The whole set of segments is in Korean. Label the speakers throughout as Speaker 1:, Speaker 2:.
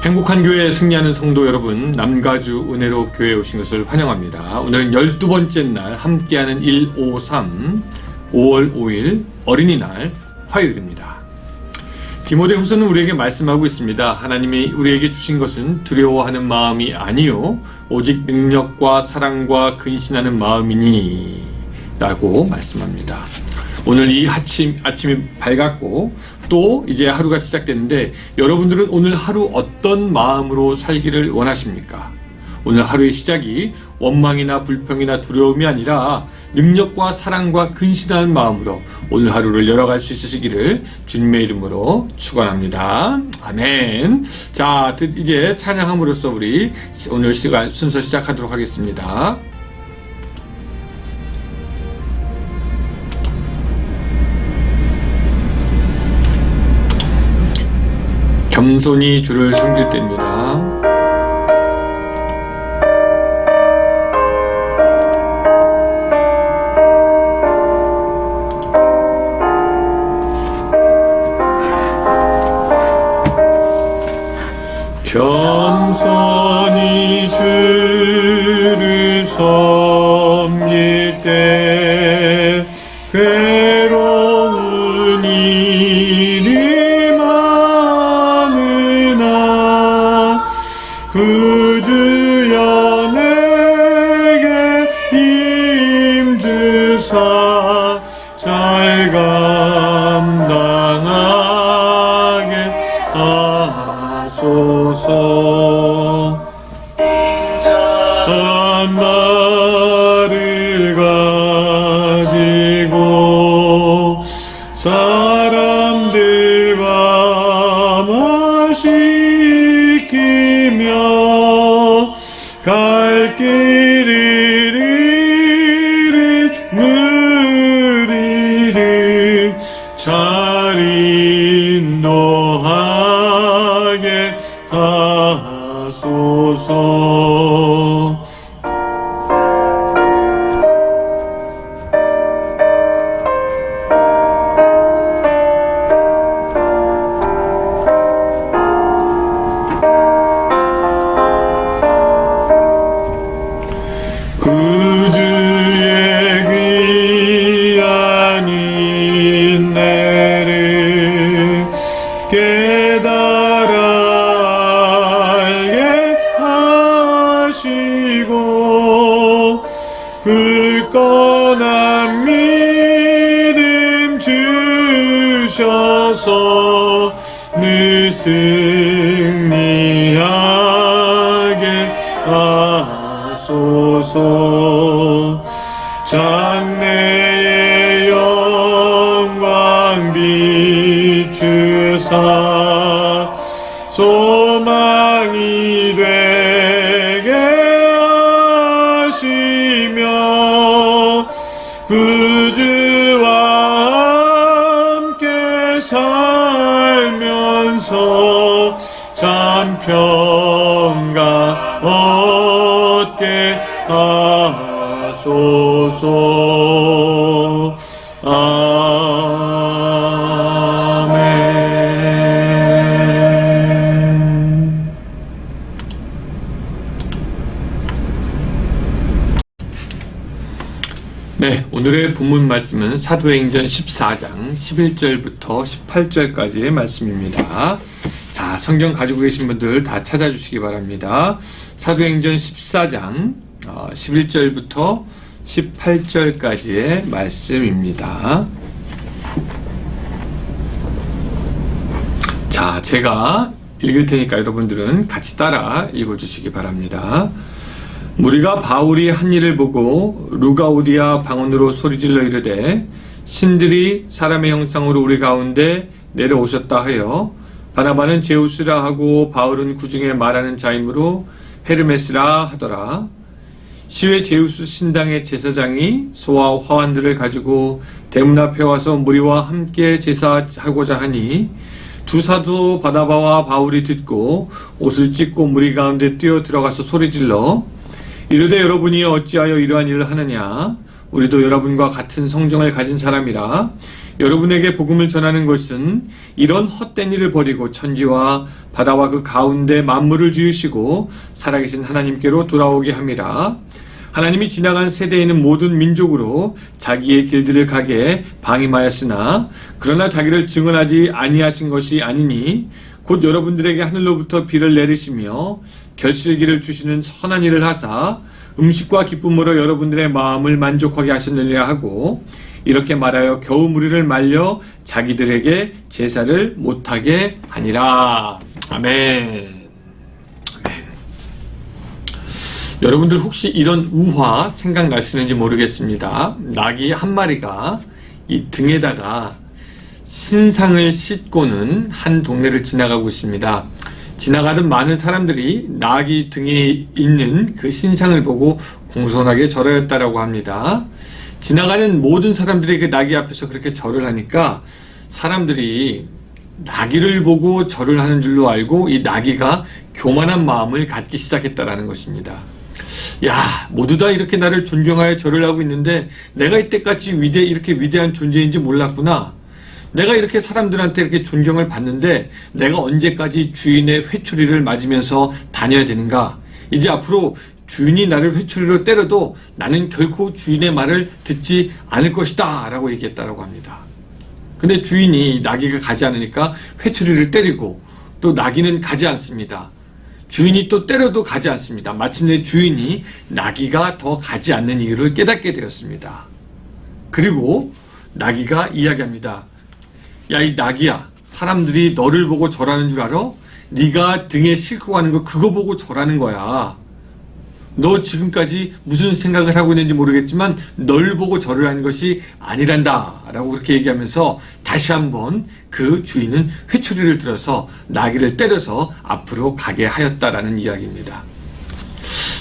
Speaker 1: 행복한 교회에 승리하는 성도 여러분, 남가주 은혜로 교회에 오신 것을 환영합니다. 오늘은 12번째 날 함께하는 153 5월 5일 어린이날 화요일입니다. 디모데후서는 우리에게 말씀하고 있습니다. 하나님이 우리에게 주신 것은 두려워하는 마음이 아니요 오직 능력과 사랑과 근신하는 마음이니 라고 말씀합니다. 오늘 이 아침이 밝았고 또 이제 하루가 시작됐는데 여러분들은 오늘 하루 어떤 마음으로 살기를 원하십니까? 오늘 하루의 시작이 원망이나 불평이나 두려움이 아니라 능력과 사랑과 근신하는 마음으로 오늘 하루를 열어갈 수 있으시기를 주님의 이름으로 축원합니다. 아멘. 자, 이제 찬양함으로써 우리 오늘 시간 순서 시작하도록 하겠습니다. 겸손히 주를 섬길 때입니다. 겸손히 주를 섬길 때 괴로운 일이 많으나 구주여 내게 힘주사 잘 감당하게 하소서. 한 말을 가지고 사람들과 말시키며 갈 길을 잃은 무리를 잘 인도하게 하소서. 구주의 귀한 인내를 깨달아 알게 하시고 굳건한 믿음 주셔서 늘 승리하게 하소서. 장래의 영광 비추사 소망이 되게 하시며 구주와 함께 살면서 참 평강 얻게 하소서. 아멘. 네, 오늘의 본문 말씀은 사도행전 14장 11절부터 18절까지의 말씀입니다. 자, 성경 가지고 계신 분들 다 찾아주시기 바랍니다. 사도행전 14장 11절부터 18절까지의 말씀입니다. 자, 제가 읽을 테니까 여러분들은 같이 따라 읽어주시기 바랍니다. 무리가 바울이 한 일을 보고 루가오디아 방언으로 소리질러 이르되 신들이 사람의 형상으로 우리 가운데 내려오셨다 하여 바나바는 제우스라 하고 바울은 그중에 말하는 자이므로 헤르메스라 하더라. 시외 제우스 신당의 제사장이 소와 화환들을 가지고 대문 앞에 와서 무리와 함께 제사하고자 하니 두 사도 바나바와 바울이 듣고 옷을 찢고 무리 가운데 뛰어 들어가서 소리질러 이르되 여러분이 어찌하여 이러한 일을 하느냐? 우리도 여러분과 같은 성정을 가진 사람이라 여러분에게 복음을 전하는 것은 이런 헛된 일을 버리고 천지와 바다와 그 가운데 만물을 지으시고 살아계신 하나님께로 돌아오게 함이라. 하나님이 지나간 세대에는 모든 민족으로 자기의 길들을 가게 방임하였으나 그러나 자기를 증언하지 아니하신 것이 아니니 곧 여러분들에게 하늘로부터 비를 내리시며 결실기를 주시는 선한 일을 하사 음식과 기쁨으로 여러분들의 마음을 만족하게 하셨느니라 하고 이렇게 말하여 겨우 무리를 말려 자기들에게 제사를 못하게 하니라. 아멘. 여러분들 혹시 이런 우화 생각나시는지 모르겠습니다. 낙이 한 마리가 이 등에다가 신상을 싣고는 한 동네를 지나가고 있습니다. 지나가던 많은 사람들이 낙이 등에 있는 그 신상을 보고 공손하게 절하였다라고 합니다. 지나가는 모든 사람들이 그 나귀 앞에서 그렇게 절을 하니까 사람들이 나귀를 보고 절을 하는 줄로 알고 이 나귀가 교만한 마음을 갖기 시작했다라는 것입니다. 야, 모두 다 이렇게 나를 존경하여 절을 하고 있는데 내가 이때까지 이렇게 위대한 존재인지 몰랐구나. 내가 이렇게 사람들한테 이렇게 존경을 받는데 내가 언제까지 주인의 회초리를 맞으면서 다녀야 되는가? 이제 앞으로 주인이 나를 회초리로 때려도 나는 결코 주인의 말을 듣지 않을 것이다 라고 얘기했다라고 합니다. 근데 주인이 나귀가 가지 않으니까 회초리를 때리고 또 나귀는 가지 않습니다. 주인이 또 때려도 가지 않습니다. 마침내 주인이 나귀가 더 가지 않는 이유를 깨닫게 되었습니다. 그리고 나귀가 이야기합니다. 야, 이 나귀야, 사람들이 너를 보고 절하는 줄 알아? 네가 등에 싣고 가는 거 그거 보고 절하는 거야. 너 지금까지 무슨 생각을 하고 있는지 모르겠지만 널 보고 절을 하는 것이 아니란다 라고 그렇게 얘기하면서 다시 한번 그 주인은 회초리를 들어서 나귀를 때려서 앞으로 가게 하였다라는 이야기입니다.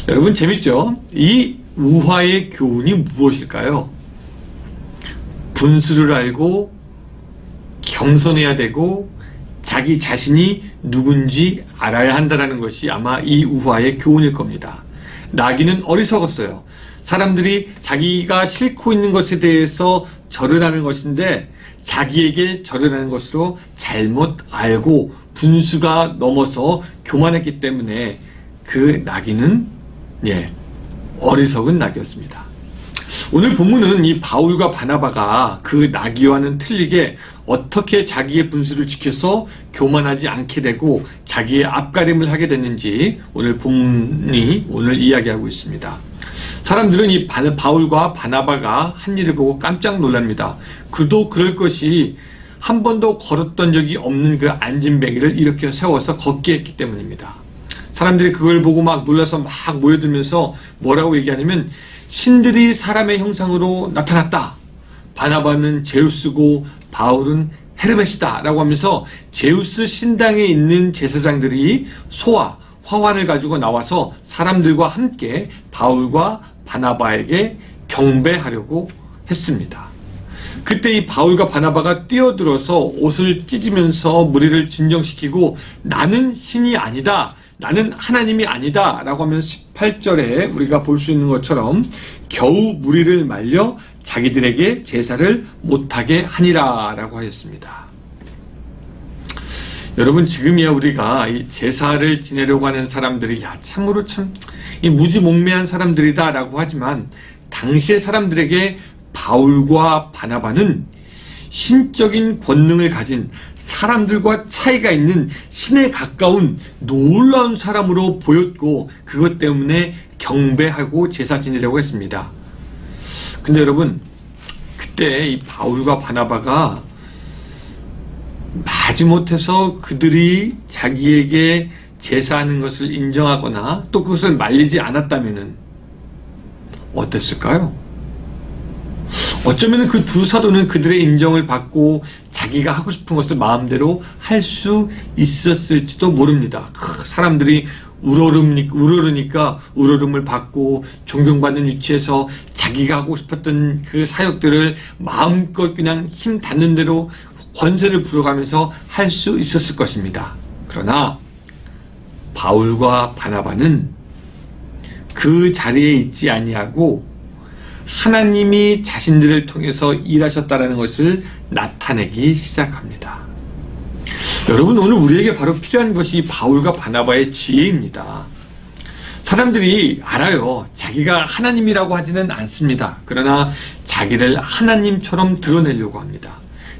Speaker 1: 여러분 재밌죠? 이 우화의 교훈이 무엇일까요? 분수를 알고 겸손해야 되고 자기 자신이 누군지 알아야 한다는 것이 아마 이 우화의 교훈일 겁니다. 나귀는 어리석었어요. 사람들이 자기가 싣고 있는 것에 대해서 절을 하는 것인데 자기에게 절을 하는 것으로 잘못 알고 분수가 넘어서 교만했기 때문에 그 나귀는 어리석은 나귀였습니다. 오늘 본문은 이 바울과 바나바가 그 나귀와는 틀리게 어떻게 자기의 분수를 지켜서 교만하지 않게 되고 자기의 앞가림을 하게 됐는지 오늘 본문이 오늘 이야기하고 있습니다. 사람들은 이 바울과 바나바가 한 일을 보고 깜짝 놀랍니다. 그도 그럴 것이 한 번도 걸었던 적이 없는 그 안진뱅이를 일으켜 세워서 걷게 했기 때문입니다. 사람들이 그걸 보고 막 놀라서 막 모여들면서 뭐라고 얘기하냐면 신들이 사람의 형상으로 나타났다. 바나바는 제우스고 바울은 헤르메스다 라고 하면서 제우스 신당에 있는 제사장들이 소와 화환을 가지고 나와서 사람들과 함께 바울과 바나바에게 경배하려고 했습니다. 그때 이 바울과 바나바가 뛰어들어서 옷을 찢으면서 무리를 진정시키고 나는 신이 아니다. 나는 하나님이 아니다 라고 하면 18절에 우리가 볼 수 있는 것처럼 겨우 무리를 말려 자기들에게 제사를 못하게 하니라 라고 하였습니다. 여러분 지금이야 우리가 이 제사를 지내려고 하는 사람들이 참으로 참 무지몽매한 사람들이다 라고 하지만 당시의 사람들에게 바울과 바나바는 신적인 권능을 가진 사람들과 차이가 있는 신에 가까운 놀라운 사람으로 보였고 그것 때문에 경배하고 제사 지내려고 했습니다. 근데 여러분 그때 이 바울과 바나바가 마지못해서 그들이 자기에게 제사하는 것을 인정하거나 또 그것을 말리지 않았다면 어땠을까요? 어쩌면 그 두 사도는 그들의 인정을 받고 자기가 하고 싶은 것을 마음대로 할 수 있었을지도 모릅니다. 사람들이 우러르니까 우러름을 받고 존경받는 위치에서 자기가 하고 싶었던 그 사역들을 마음껏 그냥 힘 닿는 대로 권세를 부려가면서 할 수 있었을 것입니다. 그러나 바울과 바나바는 그 자리에 있지 아니하고 하나님이 자신들을 통해서 일하셨다는 것을 나타내기 시작합니다. 여러분, 오늘 우리에게 바로 필요한 것이 바울과 바나바의 지혜입니다. 사람들이 알아요. 자기가 하나님이라고 하지는 않습니다. 그러나 자기를 하나님처럼 드러내려고 합니다.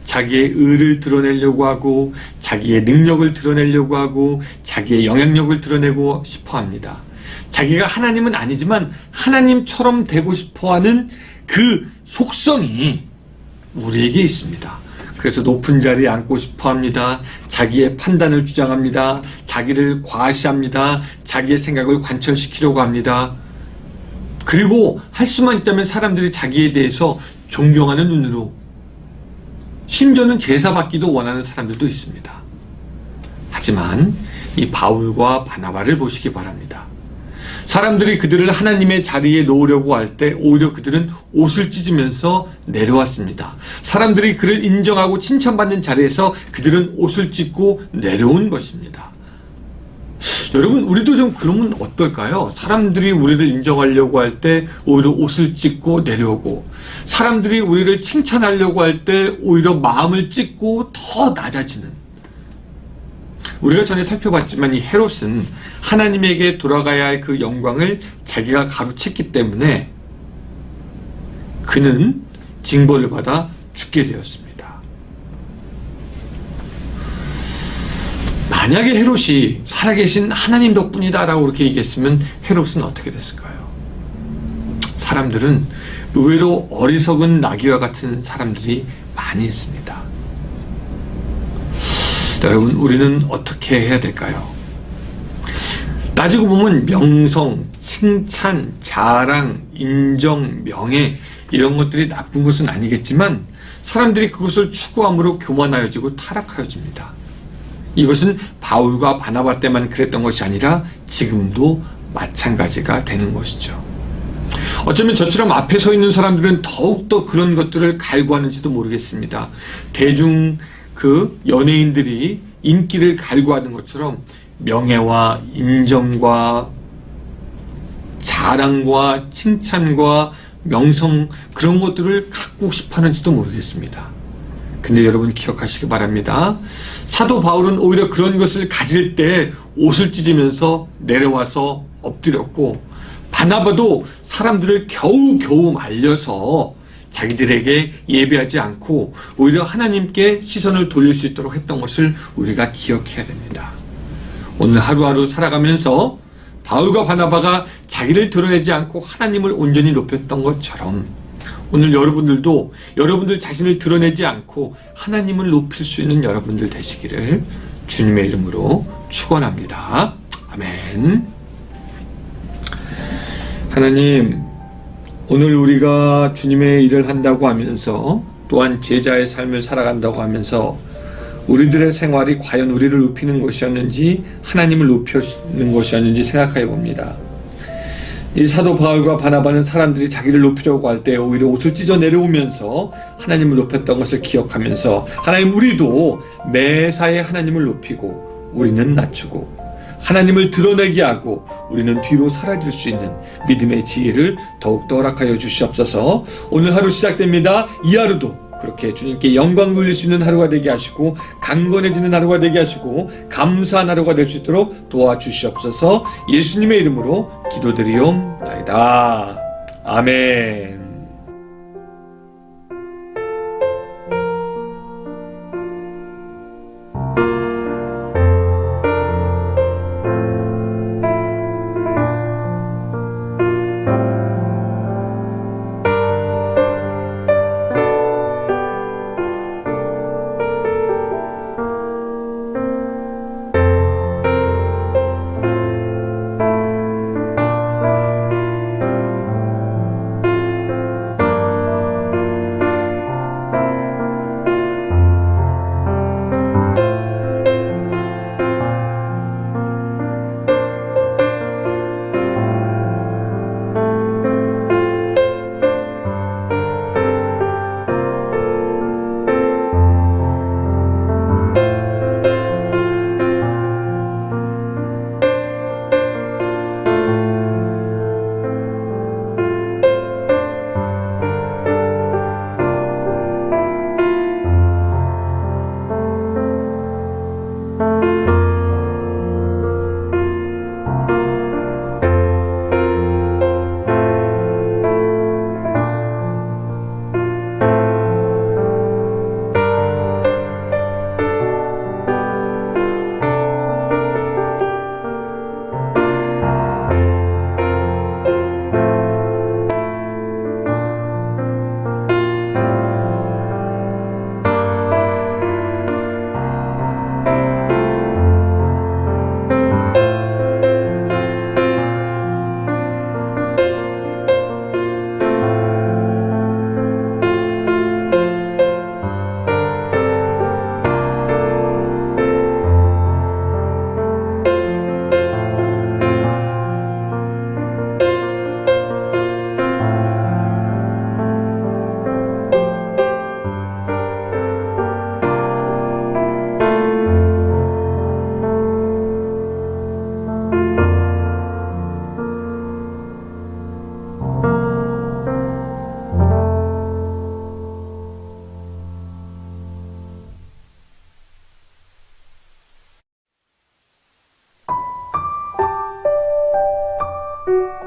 Speaker 1: 자기의 의를 드러내려고 하고, 자기의 능력을 드러내려고 하고, 자기의 영향력을 드러내고 싶어 합니다. 자기가 하나님은 아니지만 하나님처럼 되고 싶어 하는 그 속성이 우리에게 있습니다. 그래서 높은 자리에 앉고 싶어 합니다. 자기의 판단을 주장합니다. 자기를 과시합니다. 자기의 생각을 관철시키려고 합니다. 그리고 할 수만 있다면 사람들이 자기에 대해서 존경하는 눈으로, 심지어는 제사받기도 원하는 사람들도 있습니다. 하지만 이 바울과 바나바를 보시기 바랍니다. 사람들이 그들을 하나님의 자리에 놓으려고 할 때 오히려 그들은 옷을 찢으면서 내려왔습니다. 사람들이 그를 인정하고 칭찬받는 자리에서 그들은 옷을 찢고 내려온 것입니다. 여러분, 우리도 좀 그러면 어떨까요? 사람들이 우리를 인정하려고 할 때 오히려 옷을 찢고 내려오고, 사람들이 우리를 칭찬하려고 할 때 오히려 마음을 찢고 더 낮아지는, 우리가 전에 살펴봤지만 이 헤롯은 하나님에게 돌아가야 할 그 영광을 자기가 가로챘기 때문에 그는 징벌을 받아 죽게 되었습니다. 만약에 헤롯이 살아계신 하나님 덕분이다 라고 그렇게 얘기했으면 헤롯은 어떻게 됐을까요? 사람들은 의외로 어리석은 나귀와 같은 사람들이 많이 있습니다. 여러분, 우리는 어떻게 해야 될까요? 따지고 보면 명성, 칭찬, 자랑, 인정, 명예, 이런 것들이 나쁜 것은 아니겠지만 사람들이 그것을 추구함으로 교만하여지고 타락하여집니다. 이것은 바울과 바나바 때만 그랬던 것이 아니라 지금도 마찬가지가 되는 것이죠. 어쩌면 저처럼 앞에 서 있는 사람들은 더욱더 그런 것들을 갈구하는지도 모르겠습니다. 대중 연예인들이 인기를 갈구하는 것처럼 명예와 인정과 자랑과 칭찬과 명성, 그런 것들을 갖고 싶어 하는지도 모르겠습니다. 근데 여러분 기억하시기 바랍니다. 사도 바울은 오히려 그런 것을 가질 때 옷을 찢으면서 내려와서 엎드렸고, 바나바도 사람들을 겨우겨우 말려서 자기들에게 예배하지 않고 오히려 하나님께 시선을 돌릴 수 있도록 했던 것을 우리가 기억해야 됩니다. 오늘 하루하루 살아가면서 바울과 바나바가 자기를 드러내지 않고 하나님을 온전히 높였던 것처럼 오늘 여러분들도 여러분들 자신을 드러내지 않고 하나님을 높일 수 있는 여러분들 되시기를 주님의 이름으로 축원합니다. 아멘. 하나님, 오늘 우리가 주님의 일을 한다고 하면서 또한 제자의 삶을 살아간다고 하면서 우리들의 생활이 과연 우리를 높이는 것이었는지 하나님을 높이는 것이었는지 생각해 봅니다. 이 사도 바울과 바나바는 사람들이 자기를 높이려고 할 때 오히려 옷을 찢어 내려오면서 하나님을 높였던 것을 기억하면서, 하나님, 우리도 매사에 하나님을 높이고 우리는 낮추고 하나님을 드러내게 하고 우리는 뒤로 사라질 수 있는 믿음의 지혜를 더욱더 허락하여 주시옵소서. 오늘 하루 시작됩니다. 이 하루도 그렇게 주님께 영광 돌릴 수 있는 하루가 되게 하시고 강건해지는 하루가 되게 하시고 감사한 하루가 될 수 있도록 도와주시옵소서. 예수님의 이름으로 기도드리옵나이다. 아멘.
Speaker 2: you.